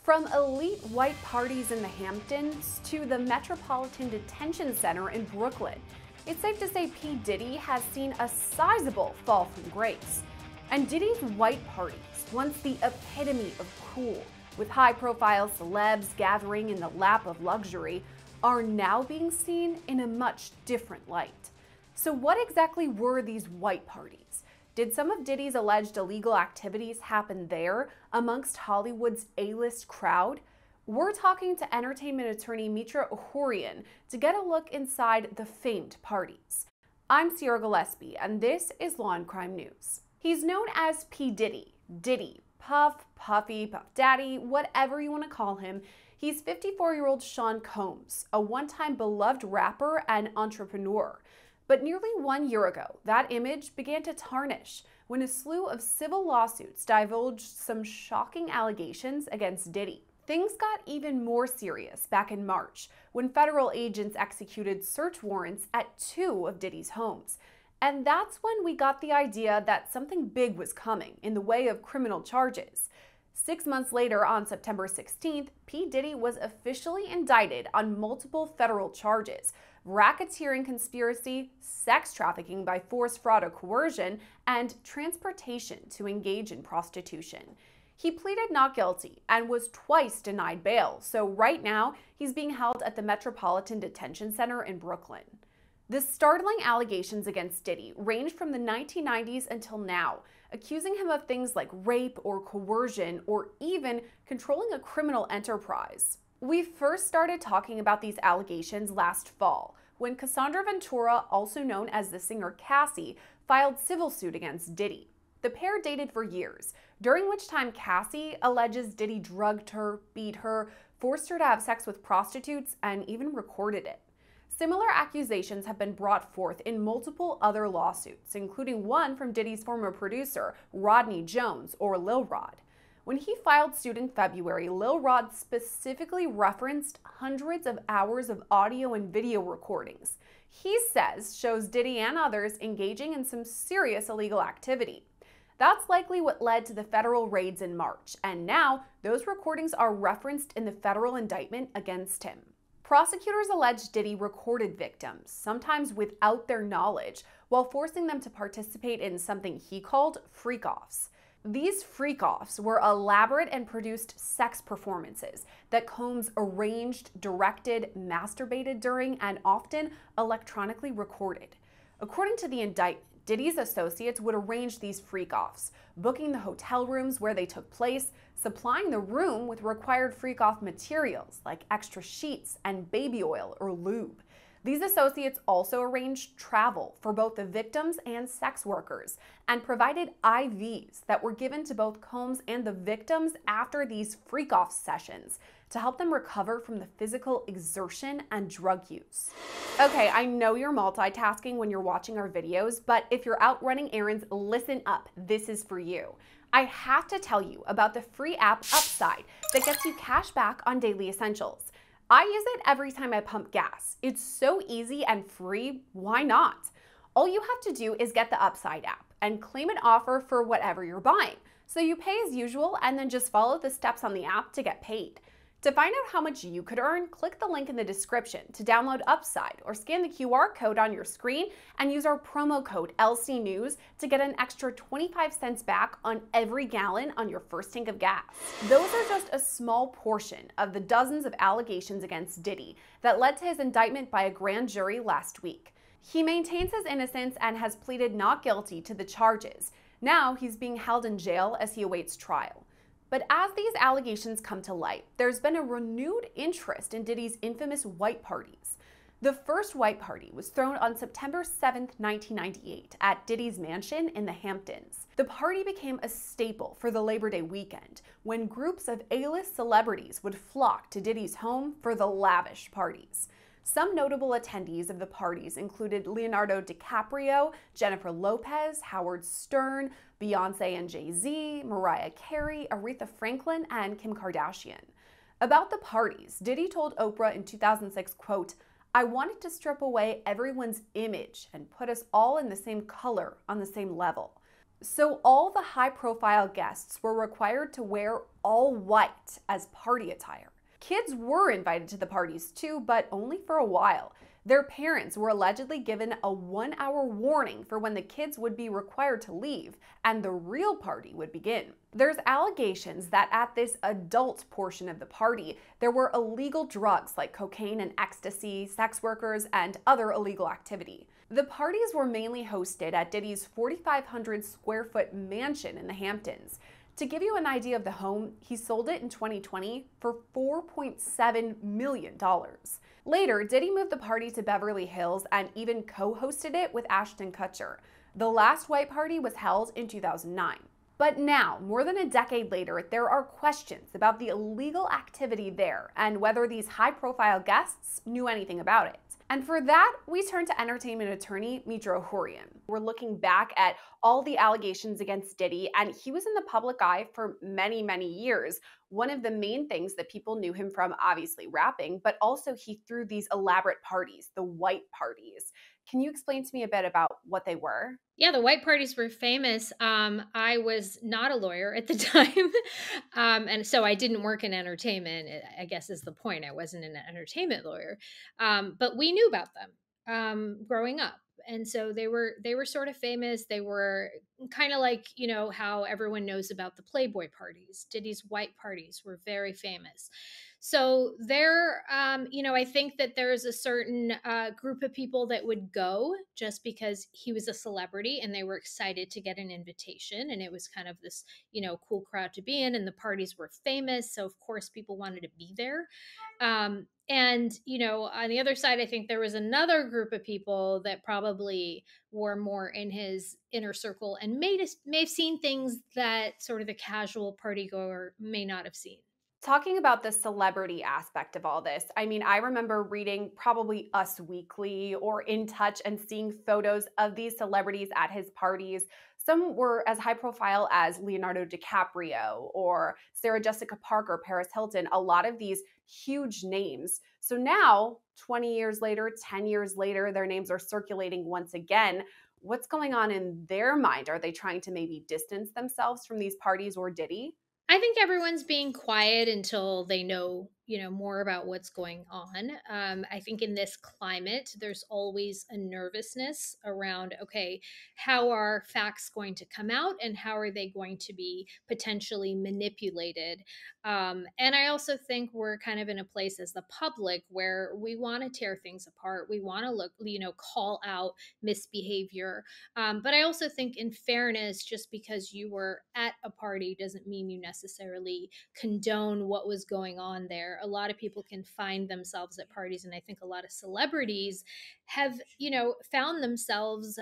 From elite white parties in the Hamptons to the Metropolitan Detention Center in Brooklyn, it's safe to say P. Diddy has seen a sizable fall from grace. And Diddy's white parties, once the epitome of cool, with high-profile celebs gathering in the lap of luxury, are now being seen in a much different light. So what exactly were these white parties? Did some of Diddy's alleged illegal activities happen there amongst Hollywood's A-list crowd? We're talking to entertainment attorney Mitra Ohorian to get a look inside the famed parties. I'm Gillespie, and this is Law&Crime News. He's known as P. Diddy, Diddy, Puff, Puffy, Puff Daddy, whatever you want to call him. He's 54-year-old Sean Combs, a one-time beloved rapper and entrepreneur. But nearly 1 year ago, that image began to tarnish when a slew of civil lawsuits divulged some shocking allegations against Diddy. Things got even more serious back in March when federal agents executed search warrants at 2 of Diddy's homes. And that's when we got the idea that something big was coming in the way of criminal charges. 6 months later, on September 16th, P. Diddy was officially indicted on multiple federal charges: racketeering conspiracy, sex trafficking by force, fraud, or coercion, and transportation to engage in prostitution. He pleaded not guilty and was twice denied bail, so right now he's being held at the Metropolitan Detention Center in Brooklyn. The startling allegations against Diddy range from the 1990s until now, accusing him of things like rape or coercion or even controlling a criminal enterprise. We first started talking about these allegations last fall, when Cassandra Ventura, also known as the singer Cassie, filed civil suit against Diddy. The pair dated for years, during which time Cassie alleges Diddy drugged her, beat her, forced her to have sex with prostitutes, and even recorded it. Similar accusations have been brought forth in multiple other lawsuits, including one from Diddy's former producer, Rodney Jones, or Lil Rod. When he filed suit in February, Lil Rod specifically referenced hundreds of hours of audio and video recordings he says shows Diddy and others engaging in some serious illegal activity. That's likely what led to the federal raids in March, and now those recordings are referenced in the federal indictment against him. Prosecutors allege Diddy recorded victims, sometimes without their knowledge, while forcing them to participate in something he called freak-offs. These freak-offs were elaborate and produced sex performances that Combs arranged, directed, masturbated during, and often electronically recorded. According to the indictment, Diddy's associates would arrange these freak-offs, booking the hotel rooms where they took place, supplying the room with required freak-off materials like extra sheets and baby oil or lube. These associates also arranged travel for both the victims and sex workers and provided IVs that were given to both Combs and the victims after these freak-off sessions to help them recover from the physical exertion and drug use. Okay, I know you're multitasking when you're watching our videos, but if you're out running errands, listen up. This is for you. I have to tell you about the free app Upside that gets you cash back on daily essentials. I use it every time I pump gas. It's so easy and free, why not? All you have to do is get the Upside app and claim an offer for whatever you're buying. So you pay as usual and then just follow the steps on the app to get paid. To find out how much you could earn, click the link in the description to download Upside or scan the QR code on your screen and use our promo code LCNews to get an extra 25 cents back on every gallon on your first tank of gas. Those are just a small portion of the dozens of allegations against Diddy that led to his indictment by a grand jury last week. He maintains his innocence and has pleaded not guilty to the charges. Now he's being held in jail as he awaits trial. But as these allegations come to light, there's been a renewed interest in Diddy's infamous white parties. The first white party was thrown on September 7, 1998 at Diddy's mansion in the Hamptons. The party became a staple for the Labor Day weekend, when groups of A-list celebrities would flock to Diddy's home for the lavish parties. Some notable attendees of the parties included Leonardo DiCaprio, Jennifer Lopez, Howard Stern, Beyonce and Jay-Z, Mariah Carey, Aretha Franklin, and Kim Kardashian. About the parties, Diddy told Oprah in 2006, quote, "I wanted to strip away everyone's image and put us all in the same color on the same level." So all the high-profile guests were required to wear all white as party attire. Kids were invited to the parties too, but only for a while. Their parents were allegedly given a 1 hour warning for when the kids would be required to leave and the real party would begin. There's allegations that at this adult portion of the party, there were illegal drugs like cocaine and ecstasy, sex workers, and other illegal activity. The parties were mainly hosted at Diddy's 4,500 square foot mansion in the Hamptons. To give you an idea of the home, he sold it in 2020 for $4.7 million. Later, Diddy moved the party to Beverly Hills and even co-hosted it with Ashton Kutcher. The last white party was held in 2009. But now, more than a decade later, there are questions about the illegal activity there and whether these high-profile guests knew anything about it. And for that, we turn to entertainment attorney Mitra Horian. We're looking back at all the allegations against Diddy, and he was in the public eye for many, many years. One of the main things that people knew him from, obviously rapping, but also he threw these elaborate parties, the white parties. Can you explain to me a bit about what they were? Yeah, the white parties were famous. I was not a lawyer at the time. And so I didn't work in entertainment, I guess is the point. I wasn't an entertainment lawyer. But we knew about them growing up. And so they were sort of famous. They were kind of like, how everyone knows about the Playboy parties. Diddy's white parties were very famous. So I think that there's a certain group of people that would go just because he was a celebrity and they were excited to get an invitation. And it was kind of this, cool crowd to be in. And the parties were famous. So, of course, people wanted to be there. On the other side, I think there was another group of people that probably were more in his inner circle and may have seen things that sort of the casual party goer may not have seen. Talking about the celebrity aspect of all this, I mean, I remember reading probably Us Weekly or In Touch and seeing photos of these celebrities at his parties. Some were as high profile as Leonardo DiCaprio or Sarah Jessica Parker, Paris Hilton, a lot of these huge names. So now, 20 years later, 10 years later, their names are circulating once again. What's going on in their mind? Are they trying to maybe distance themselves from these parties or Diddy? I think everyone's being quiet until they know, more about what's going on. I think in this climate, there's always a nervousness around, okay, how are facts going to come out and how are they going to be potentially manipulated? And I also think we're kind of in a place as the public where we want to tear things apart. We want to call out misbehavior, but I also think, in fairness, just because you were at a party doesn't mean you necessarily condone what was going on there. A lot of people can find themselves at parties, and I think a lot of celebrities have, found themselves.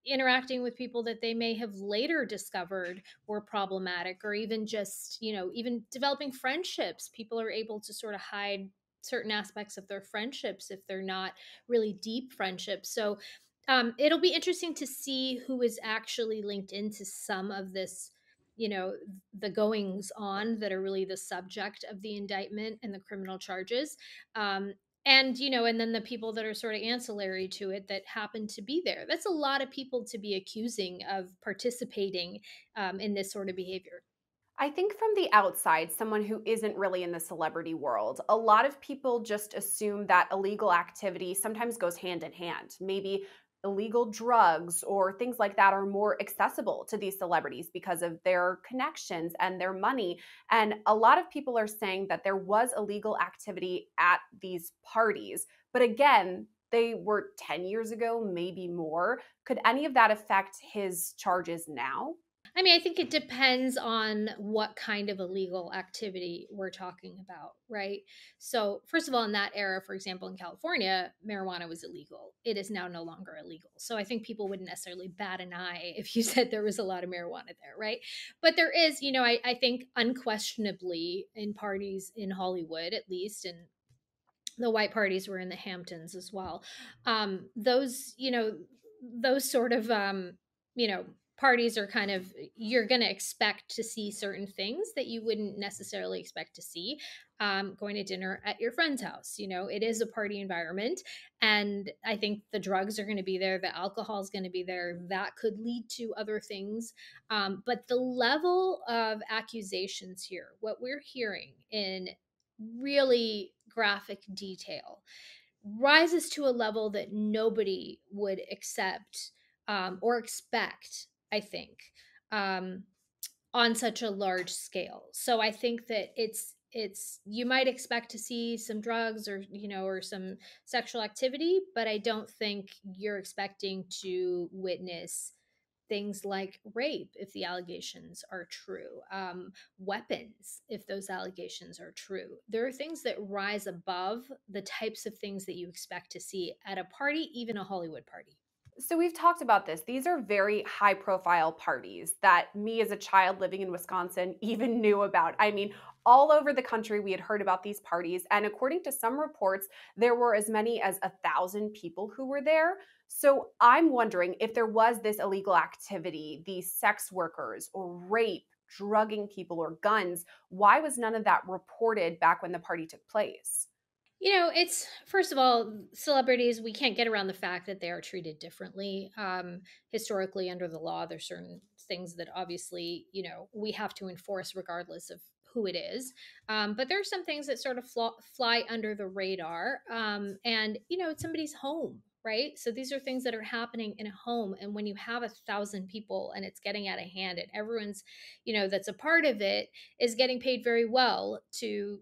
Interacting with people that they may have later discovered were problematic, or even just, even developing friendships. People are able to sort of hide certain aspects of their friendships if they're not really deep friendships. So it'll be interesting to see who is actually linked into some of this, the goings on that are really the subject of the indictment and the criminal charges. And then the people that are sort of ancillary to it that happen to be there. That's a lot of people to be accusing of participating in this sort of behavior. I think from the outside, someone who isn't really in the celebrity world, a lot of people just assume that illegal activity sometimes goes hand in hand. Maybe illegal drugs or things like that are more accessible to these celebrities because of their connections and their money. And a lot of people are saying that there was illegal activity at these parties. But again, they were 10 years ago, maybe more. Could any of that affect his charges now? I mean, I think it depends on what kind of illegal activity we're talking about, right? So, first of all, in that era, for example, in California, marijuana was illegal. It is now no longer illegal. So, I think people wouldn't necessarily bat an eye if you said there was a lot of marijuana there, right? But there is, I think unquestionably in parties in Hollywood, at least, and the white parties were in the Hamptons as well. Those sort of, you know, parties are kind of, you're going to expect to see certain things that you wouldn't necessarily expect to see, going to dinner at your friend's house. It is a party environment, and I think the drugs are going to be there, the alcohol is going to be there, that could lead to other things. But the level of accusations here, what we're hearing in really graphic detail, rises to a level that nobody would accept, or expect, I think, um, on such a large scale. So I think that it's you might expect to see some drugs, or or some sexual activity, but I don't think you're expecting to witness things like rape if the allegations are true, weapons if those allegations are true. There are things that rise above the types of things that you expect to see at a party, even a Hollywood party. So we've talked about this. These are very high profile parties that me as a child living in Wisconsin even knew about. I mean, all over the country, we had heard about these parties. And according to some reports, there were as many as 1,000 people who were there. So I'm wondering if there was this illegal activity, these sex workers or rape, drugging people or guns, why was none of that reported back when the party took place? It's, first of all, celebrities, we can't get around the fact that they are treated differently. Historically, under the law, there's certain things that obviously, we have to enforce regardless of who it is. But there are some things that sort of fly under the radar. And, it's somebody's home, right? So these are things that are happening in a home. And when you have 1,000 people and it's getting out of hand, and everyone's, that's a part of it, is getting paid very well to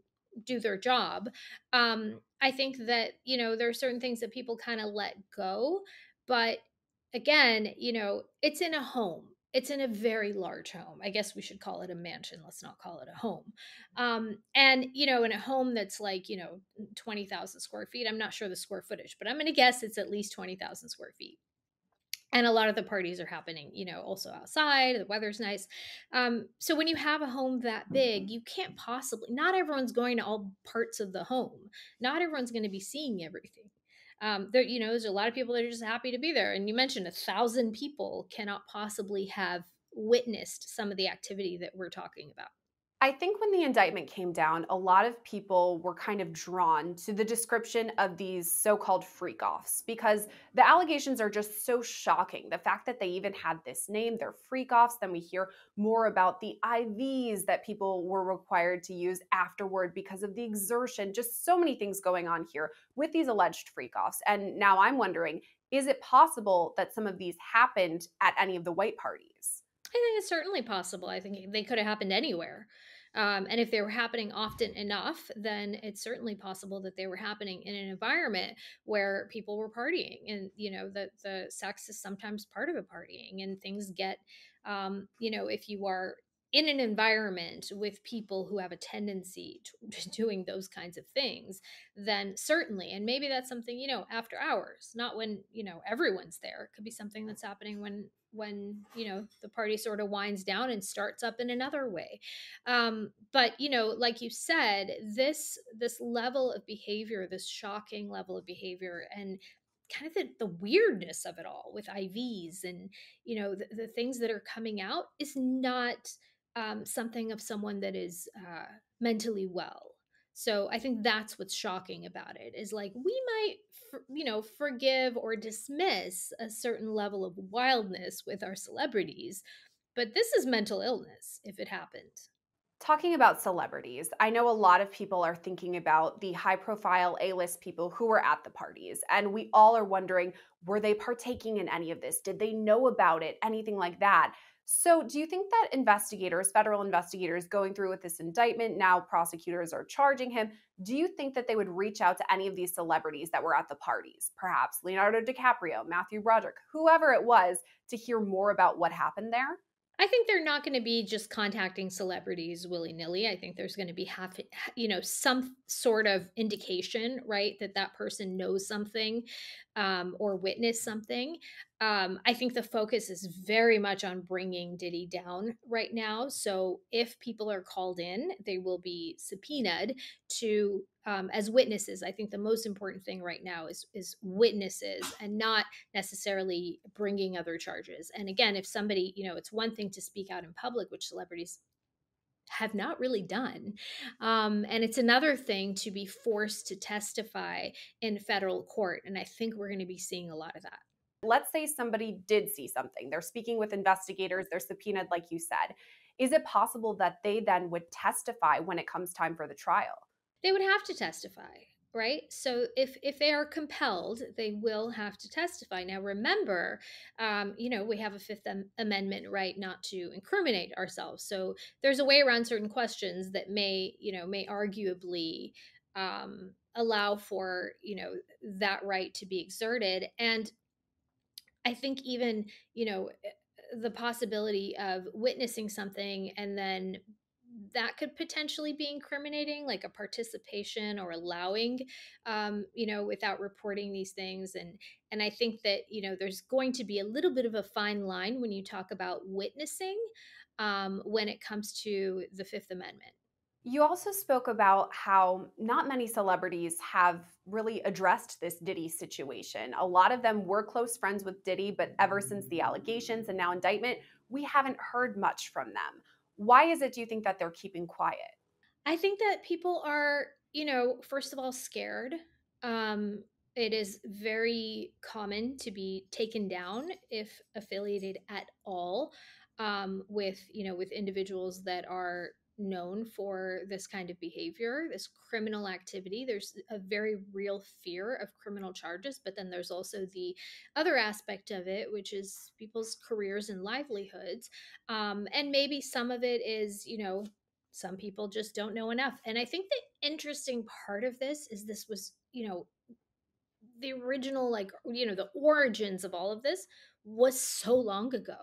do their job. I think that, there are certain things that people kind of let go. But again, it's in a home. It's in a very large home. I guess we should call it a mansion. Let's not call it a home. And, in a home that's like, 20,000 square feet, I'm not sure the square footage, but I'm going to guess it's at least 20,000 square feet. And a lot of the parties are happening, also outside. The weather's nice. So when you have a home that big, you can't possibly, not everyone's going to all parts of the home. Not everyone's going to be seeing everything. There's a lot of people that are just happy to be there. And you mentioned 1,000 people cannot possibly have witnessed some of the activity that we're talking about. I think when the indictment came down, a lot of people were kind of drawn to the description of these so called freak offs because the allegations are just so shocking. The fact that they even had this name, they're freak offs. Then we hear more about the IVs that people were required to use afterward because of the exertion. Just so many things going on here with these alleged freak offs. And now I'm wondering, is it possible that some of these happened at any of the white parties? I think it's certainly possible. I think they could have happened anywhere. And if they were happening often enough, then it's certainly possible that they were happening in an environment where people were partying. And, the sex is sometimes part of a partying, and things get, if you are in an environment with people who have a tendency to doing those kinds of things, then certainly, and maybe that's something, after hours, not when, everyone's there. It could be something that's happening when the party sort of winds down and starts up in another way. But like you said, this level of behavior, this shocking level of behavior, and kind of the weirdness of it all with IVs, and the things that are coming out, is not something of someone that is mentally well. So I think that's what's shocking about it, is like, we might forgive or dismiss a certain level of wildness with our celebrities, but this is mental illness if it happened. Talking about celebrities, I know a lot of people are thinking about the high profile A-list people who were at the parties. And we all are wondering, were they partaking in any of this? Did they know about it? Anything like that? So, do you think that investigators, federal investigators going through with this indictment, now prosecutors are charging him, do you think that they would reach out to any of these celebrities that were at the parties? Perhaps Leonardo DiCaprio, Matthew Broderick, whoever it was, to hear more about what happened there? I think they're not going to be just contacting celebrities willy-nilly. I think there's going to be some sort of indication, right, that that person knows something, or witnessed something. I think the focus is very much on bringing Diddy down right now. So if people are called in, they will be subpoenaed to as witnesses. I think the most important thing right now is witnesses and not necessarily bringing other charges. And again, if somebody, it's one thing to speak out in public, which celebrities have not really done. And it's another thing to be forced to testify in federal court. And I think we're going to be seeing a lot of that. Let's say somebody did see something. They're speaking with investigators, they're subpoenaed, like you said. Is it possible that they then would testify when it comes time for the trial? They would have to testify, right? So if they are compelled, they will have to testify. Now, remember, we have a Amendment right not to incriminate ourselves. So there's a way around certain questions that may arguably allow for that right to be exerted. And I think even, the possibility of witnessing something and then that could potentially be incriminating, like a participation or allowing, without reporting these things. And I think that, there's going to be a little bit of a fine line when you talk about witnessing when it comes to the Fifth Amendment. You also spoke about how not many celebrities have really addressed this Diddy situation. A lot of them were close friends with Diddy, but ever since the allegations and now indictment, we haven't heard much from them. Why is it, do you think, that they're keeping quiet? I think that people are, first of all, scared. It is very common to be taken down if affiliated at all with individuals that are known for this kind of behavior, this criminal activity. There's a very real fear of criminal charges, but then there's also the other aspect of it, which is people's careers and livelihoods. And maybe some of it is, some people just don't know enough. And I think the interesting part of this was, the original, like, the origins of all of this was so long ago.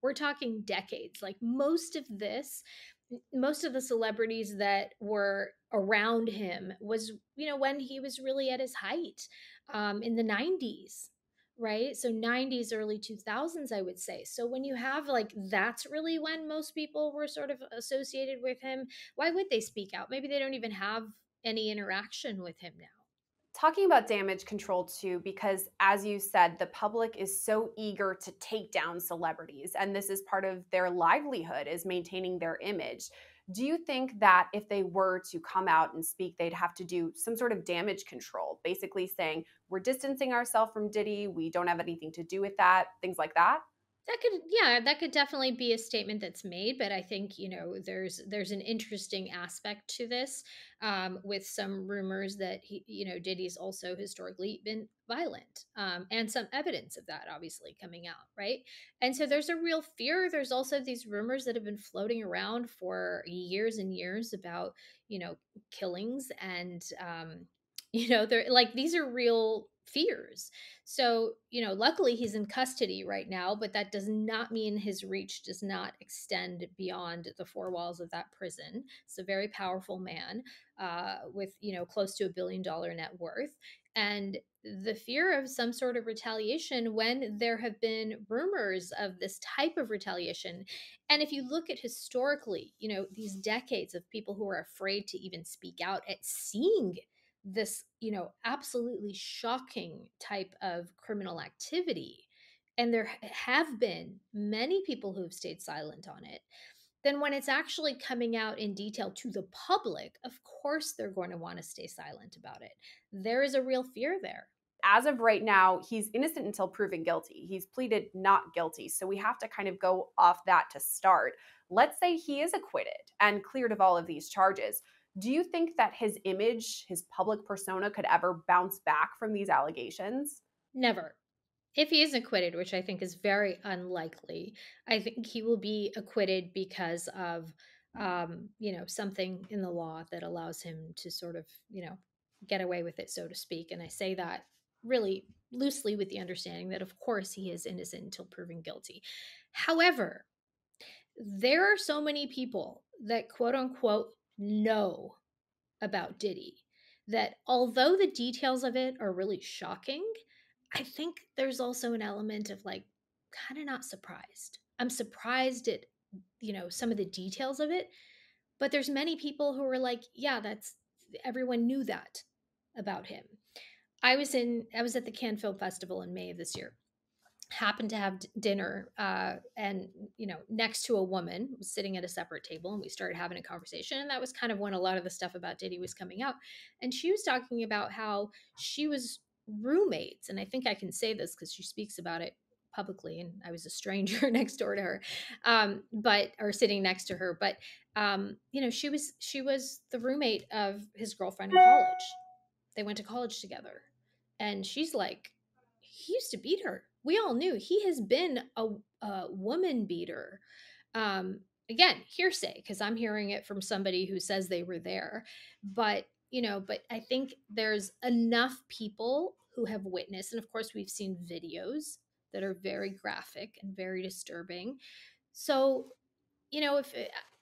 We're talking decades. Like most of the celebrities that were around him was, when he was really at his height, in the 90s, right? So 90s, early 2000s, I would say. So when you have, like, that's really when most people were sort of associated with him. Why would they speak out? Maybe they don't even have any interaction with him now. Talking about damage control too, because as you said, the public is so eager to take down celebrities, and this is part of their livelihood, is maintaining their image. Do you think that if they were to come out and speak, they'd have to do some sort of damage control, basically saying, we're distancing ourselves from Diddy, we don't have anything to do with that, things like that? That could definitely be a statement that's made, but I think, there's an interesting aspect to this, with some rumors that Diddy's also historically been violent, and some evidence of that obviously coming out, right? And so there's a real fear. There's also these rumors that have been floating around for years and years about, killings, and they're like, these are real fears. So, luckily he's in custody right now, but that does not mean his reach does not extend beyond the four walls of that prison. It's a very powerful man, with, close to $1 billion net worth. And the fear of some sort of retaliation when there have been rumors of this type of retaliation. And if you look at historically, these decades of people who are afraid to even speak out at seeing this, absolutely shocking type of criminal activity, and there have been many people who have stayed silent on it, then when it's actually coming out in detail to the public, of course they're going to want to stay silent about it. There is a real fear there. As of right now, he's innocent until proven guilty. He's pleaded not guilty. So we have to kind of go off that to start. Let's say he is acquitted and cleared of all of these charges. Do you think that his image, his public persona, could ever bounce back from these allegations? Never. If he is acquitted, which I think is very unlikely, I think he will be acquitted because of, something in the law that allows him to sort of, get away with it, so to speak. And I say that really loosely with the understanding that, of course, he is innocent until proven guilty. However, there are so many people that quote unquote know about Diddy that although the details of it are really shocking, I think there's also an element of like kind of not surprised. I'm surprised at, some of the details of it, but there's many people who are like, yeah, that's everyone knew that about him. I was at the Cannes Film Festival in May of this year. Happened to have dinner, and next to a woman was sitting at a separate table, and we started having a conversation, and that was kind of when a lot of the stuff about Diddy was coming out, and she was talking about how she was roommates, and I think I can say this because she speaks about it publicly, and I was a stranger next door to her, but or sitting next to her, but she was the roommate of his girlfriend in college. They went to college together. And she's like, he used to beat her. We all knew he has been a woman beater. Again, hearsay, because I'm hearing it from somebody who says they were there. But I think there's enough people who have witnessed, and of course, we've seen videos that are very graphic and very disturbing. So if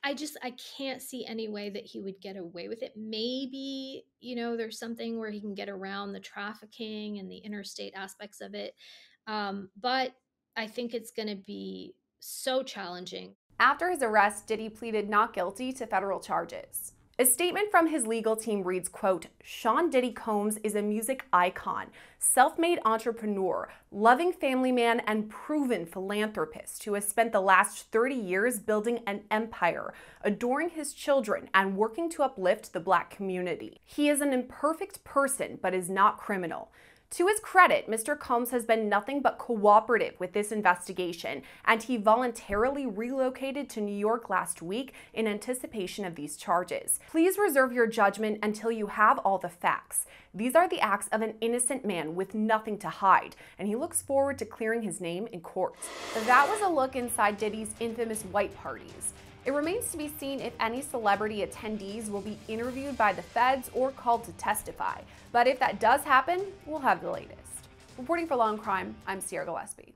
I can't see any way that he would get away with it. Maybe, there's something where he can get around the trafficking and the interstate aspects of it. But I think it's going to be so challenging. After his arrest, Diddy pleaded not guilty to federal charges. A statement from his legal team reads, quote, Sean Diddy Combs is a music icon, self-made entrepreneur, loving family man, and proven philanthropist who has spent the last 30 years building an empire, adoring his children, and working to uplift the Black community. He is an imperfect person, but is not criminal. To his credit, Mr. Combs has been nothing but cooperative with this investigation, and he voluntarily relocated to New York last week in anticipation of these charges. Please reserve your judgment until you have all the facts. These are the acts of an innocent man with nothing to hide, and he looks forward to clearing his name in court. That was a look inside Diddy's infamous white parties. It remains to be seen if any celebrity attendees will be interviewed by the feds or called to testify. But if that does happen, we'll have the latest. Reporting for Law&Crime, I'm Gillespie.